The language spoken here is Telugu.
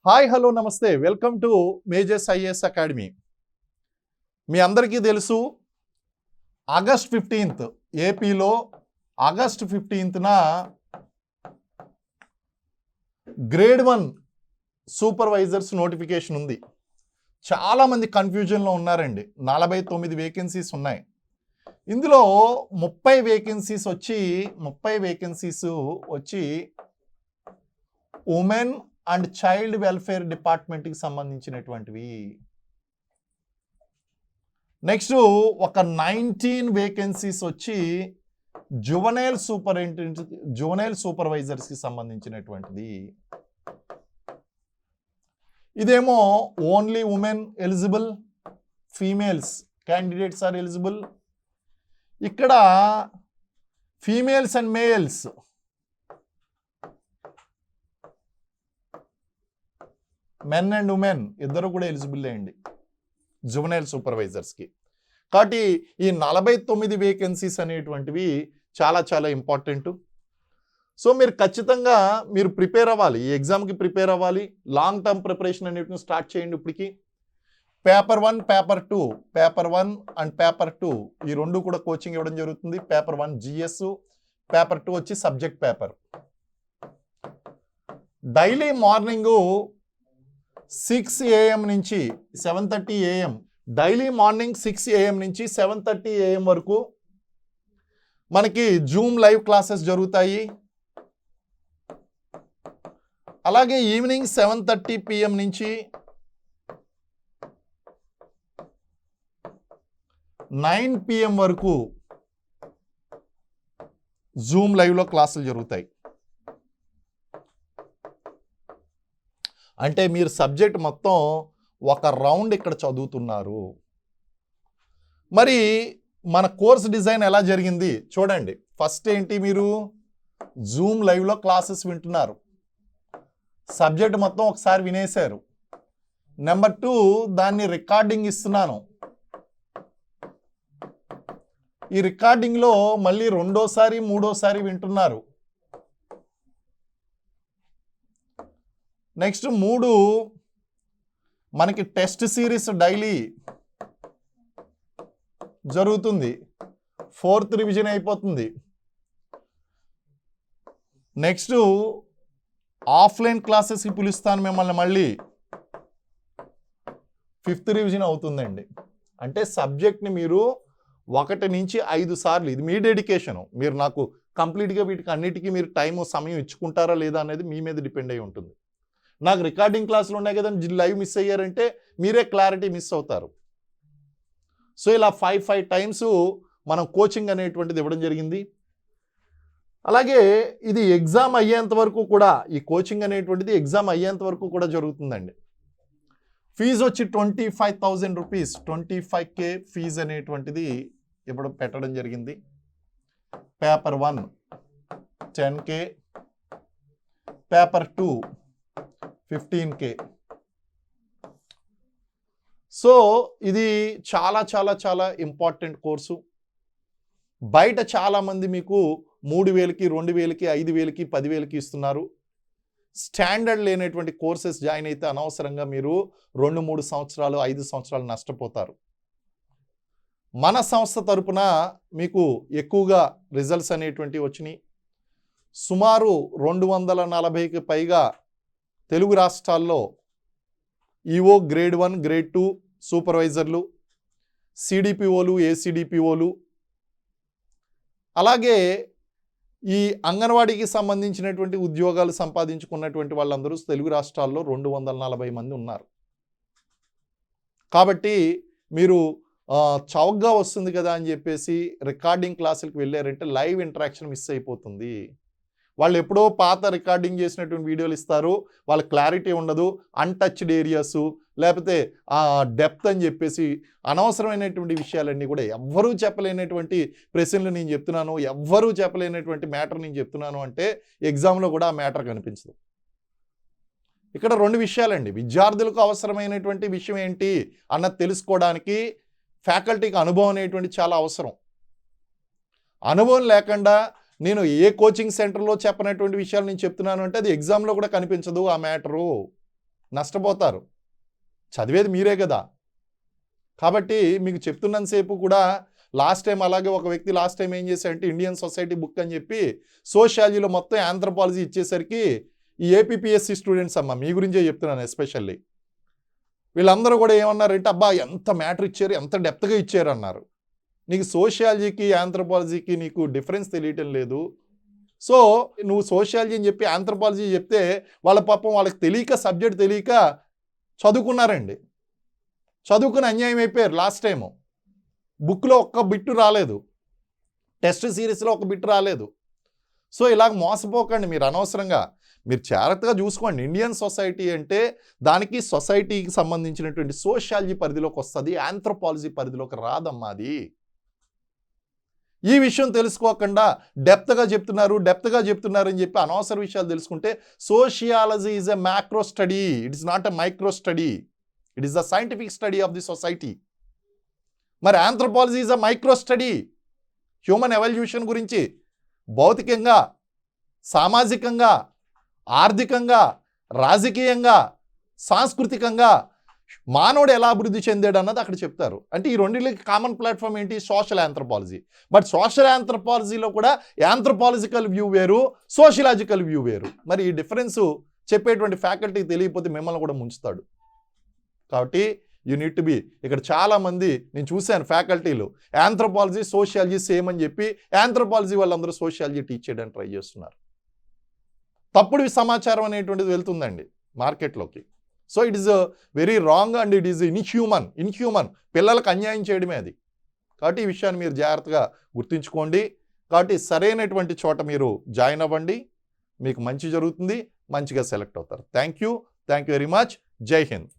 హాయ్ హలో నమస్తే welcome to Majors IAS academy. మీ అందరికీ తెలుసు ఆగస్ట్ 15th ఏపీలో ఆగస్ట్ 15న గ్రేడ్ 1 సూపర్వైజర్స్ నోటిఫికేషన్ ఉంది. చాలామంది కన్ఫ్యూజన్లో ఉన్నారండి. 49 వేకెన్సీస్ ఉన్నాయి. ఇందులో 30 వేకెన్సీస్ వచ్చి ఉమెన్ అండ్ చైల్డ్ వెల్ఫేర్ డిపార్ట్మెంట్కి సంబంధించినటువంటివి. నెక్స్ట్ ఒక 19 వేకెన్సీస్ వచ్చి జువనైల్ సూపర్వైజర్స్కి సంబంధించినటువంటిది. ఇదేమో only women eligible, females candidates are eligible. ఇక్కడ females and males men and women ఇద్దరు కూడా ఎలిజిబుల్ అండి జువనైల్ సూపర్వైజర్స్కి. కాబట్టి ఈ 49 వేకెన్సీస్ అనేటువంటివి చాలా చాలా ఇంపార్టెంట్. సో మీరు ఖచ్చితంగా ప్రిపేర్ అవ్వాలి, ఈ ఎగ్జామ్కి ప్రిపేర్ అవ్వాలి. లాంగ్ టర్మ్ ప్రిపరేషన్ అనేటివి స్టార్ట్ చేయండి. ఇప్పటికి పేపర్ 1 పేపర్ 1 అండ్ పేపర్ 2 ఈ రెండు కూడా కోచింగ్ ఇవ్వడం జరుగుతుంది. పేపర్ 1 జిఎస్, పేపర్ 2 వచ్చి subject paper. Daily morning 6 AM నుంచి 7:30 AM, డైలీ మార్నింగ్ 6 AM నుంచి 7:30 AM వరకు మనకి జూమ్ లైవ్ క్లాసెస్ జరుగుతాయి. అలాగే ఈవినింగ్ 7:30 PM నుంచి 9 PM వరకు జూమ్ లైవ్లో క్లాసులు జరుగుతాయి. అంటే మీరు సబ్జెక్ట్ మొత్తం ఒక రౌండ్ ఇక్కడ చదువుతున్నారు. మరి మన కోర్స్ డిజైన్ ఎలా జరిగింది చూడండి. ఫస్ట్ ఏంటి, మీరు జూమ్ లైవ్లో క్లాసెస్ వింటున్నారు, సబ్జెక్ట్ మొత్తం ఒకసారి వినేశారు. నెంబర్ 2 దాన్ని రికార్డింగ్ ఇస్తున్నాను. ఈ రికార్డింగ్లో మళ్ళీ రెండోసారి మూడోసారి వింటున్నారు. నెక్స్ట్ 3 మనకి టెస్ట్ సిరీస్ డైలీ జరుగుతుంది. 4th రివిజన్ అయిపోతుంది. నెక్స్ట్ ఆఫ్లైన్ క్లాసెస్కి పిలుస్తాను మిమ్మల్ని, మళ్ళీ 5th రివిజన్ అవుతుందండి. అంటే సబ్జెక్ట్ని మీరు 1 నుంచి 5 సార్లు, ఇది మీ డెడికేషను. మీరు నాకు కంప్లీట్గా వీటికి అన్నిటికీ మీరు సమయం ఇచ్చుకుంటారా లేదా అనేది మీ మీద డిపెండ్ అయి ఉంటుంది. నాకు రికార్డింగ్ క్లాసులు ఉన్నాయి కదా, లైవ్ మిస్ అయ్యారంటే మీరే క్లారిటీ మిస్ అవుతారు. సో ఇలా 5 టైమ్స్ మనం కోచింగ్ అనేటువంటిది ఇవ్వడం జరిగింది. అలాగే ఇది ఎగ్జామ్ అయ్యేంత వరకు కూడా, ఈ కోచింగ్ అనేటువంటిది ఎగ్జామ్ అయ్యేంత వరకు కూడా జరుగుతుందండి. ఫీజు వచ్చి 25,000 రూపీస్, 25K ఫీజు అనేటువంటిది ఇప్పుడు పెట్టడం జరిగింది. Paper 1 10K, paper 2 15K. So ఇది చాలా చాలా చాలా ఇంపార్టెంట్ కోర్సు. బయట చాలామంది మీకు 3,000కి 2,000కి 5,000కి 10,000కి ఇస్తున్నారు. స్టాండర్డ్ లేనటువంటి కోర్సెస్ జాయిన్ అయితే అనవసరంగా మీరు 2-3 సంవత్సరాలు 5 సంవత్సరాలు నష్టపోతారు. మన సంస్థ తరపున మీకు ఎక్కువగా రిజల్ట్స్ అనేటువంటివి వచ్చినాయి. సుమారు 240కి పైగా తెలుగు రాష్ట్రాల్లో ఈఓ గ్రేడ్ 1 గ్రేడ్ 2 సూపర్వైజర్లు, సిడిపిఓలు, ఏసీడిపిఓలు, అలాగే ఈ అంగన్వాడీకి సంబంధించినటువంటి ఉద్యోగాలు సంపాదించుకున్నటువంటి వాళ్ళందరూ తెలుగు రాష్ట్రాల్లో 240 మంది ఉన్నారు. కాబట్టి మీరు చౌకగా వస్తుంది కదా అని చెప్పేసి రికార్డింగ్ క్లాసులకు వెళ్ళారంటే లైవ్ ఇంటరాక్షన్ మిస్ అయిపోతుంది. వాళ్ళు ఎప్పుడో పాత రికార్డింగ్ చేసినటువంటి వీడియోలు ఇస్తారు, వాళ్ళ క్లారిటీ ఉండదు, అన్టచ్డ్ ఏరియాస్, లేకపోతే డెప్త్ అని చెప్పేసి అనవసరమైనటువంటి విషయాలన్నీ కూడా ఎవ్వరూ చెప్పలేనటువంటి ప్రశ్నలు నేను చెప్తున్నాను, ఎవ్వరూ చెప్పలేనటువంటి మ్యాటర్ నేను చెప్తున్నాను అంటే ఎగ్జామ్లో కూడా ఆ మ్యాటర్ కనిపించదు. ఇక్కడ 2 విషయాలండి. విద్యార్థులకు అవసరమైనటువంటి విషయం ఏంటి అన్నది తెలుసుకోవడానికి ఫ్యాకల్టీకి అనుభవం అనేటువంటి చాలా అవసరం. అనుభవం లేకుండా నేను ఏ కోచింగ్ సెంటర్లో చెప్పనటువంటి విషయాలు నేను చెప్తున్నాను అంటే అది ఎగ్జామ్లో కూడా కనిపించదు ఆ మ్యాటరు. నష్టపోతారు. చదివేది మీరే కదా. కాబట్టి మీకు చెప్తున్నంతసేపు కూడా లాస్ట్ టైం అలాగే ఒక వ్యక్తి లాస్ట్ టైం ఏం చేశాడంటే ఇండియన్ సొసైటీ బుక్ అని చెప్పి సోషియాలజీలో మొత్తం ఆంథ్రోపాలజీ ఇచ్చేసరికి ఈ ఏపీపీఎస్సీ స్టూడెంట్స్ అమ్మ మీ గురించే చెప్తున్నాను ఎస్పెషల్లీ, వీళ్ళందరూ కూడా ఏమన్నారంటే అబ్బా ఎంత మ్యాటర్ ఇచ్చారు, ఎంత డెప్త్గా ఇచ్చారు అన్నారు. నీకు సోషియాలజీకి ఆంథ్రోపాలజీకి నీకు డిఫరెన్స్ తెలియటం లేదు. సో నువ్వు సోషియాలజీ అని చెప్పి ఆంథ్రోపాలజీ చెప్తే వాళ్ళ పాపం వాళ్ళకి తెలియక సబ్జెక్ట్ తెలియక చదువుకున్నారండి. చదువుకుని అన్యాయం అయిపోయారు. లాస్ట్ టైము బుక్లో ఒక్క బిట్టు రాలేదు, టెస్ట్ సిరీస్లో ఒక బిట్టు రాలేదు. సో ఇలాగ మోసపోకండి మీరు అనవసరంగా. మీరు జాగ్రత్తగా చూసుకోండి. ఇండియన్ సొసైటీ అంటే దానికి సొసైటీకి సంబంధించినటువంటి సోషియాలజీ పరిధిలోకి వస్తుంది, ఆంథ్రోపాలజీ పరిధిలోకి రాదమ్మా అది. ఈ విషయం తెలుసుకోకుండా డెప్త్గా చెప్తున్నారు అని చెప్పి అనవసర విషయాలు తెలుసుకుంటే sociology is a macro study, it is not a micro study, it is the scientific study of the society. మరి anthropology is a micro study, human evolution గురించి భౌతికంగా, సామాజికంగా, ఆర్థికంగా, రాజకీయంగా, సాంస్కృతికంగా మానవుడు ఎలా అభివృద్ధి చెందాడు అన్నది అక్కడ చెప్తారు. అంటే ఈ రెండింటికి కామన్ ప్లాట్ఫామ్ ఏంటి? Social anthropology. బట్ సోషల్ ఆంథ్రోపాలజీలో కూడా ఆంథ్రోపాలజికల్ వ్యూ వేరు, సోషలాజికల్ వ్యూ వేరు. మరి ఈ డిఫరెన్స్ చెప్పేటువంటి ఫ్యాకల్టీ తెలియకపోతే మిమ్మల్ని కూడా ముంచుతాడు. కాబట్టి యూ నీడ్ టు బి, ఇక్కడ చాలామంది నేను చూశాను ఫ్యాకల్టీలు ఆంథ్రోపాలజీ సోషియాలజీ సేమ్ అని చెప్పి ఆంథ్రోపాలజీ వాళ్ళందరూ సోషియాలజీ టీచ్ చేయడానికి ట్రై చేస్తున్నారు. తప్పుడు సమాచారం అనేటువంటిది వెళ్తుందండి మార్కెట్లోకి. So it is very wrong and it is inhuman. పిల్లలకు అన్యాయం చేయడమే అది. కాబట్టి ఈ విషయాన్ని మీరు జాగ్రత్తగా గుర్తుంచుకోండి. కాబట్టి సరైనటువంటి చోట మీరు జాయిన్ అవ్వండి, మీకు మంచి జరుగుతుంది, మంచిగా సెలెక్ట్ అవుతారు. Thank you very much. జై హింద్.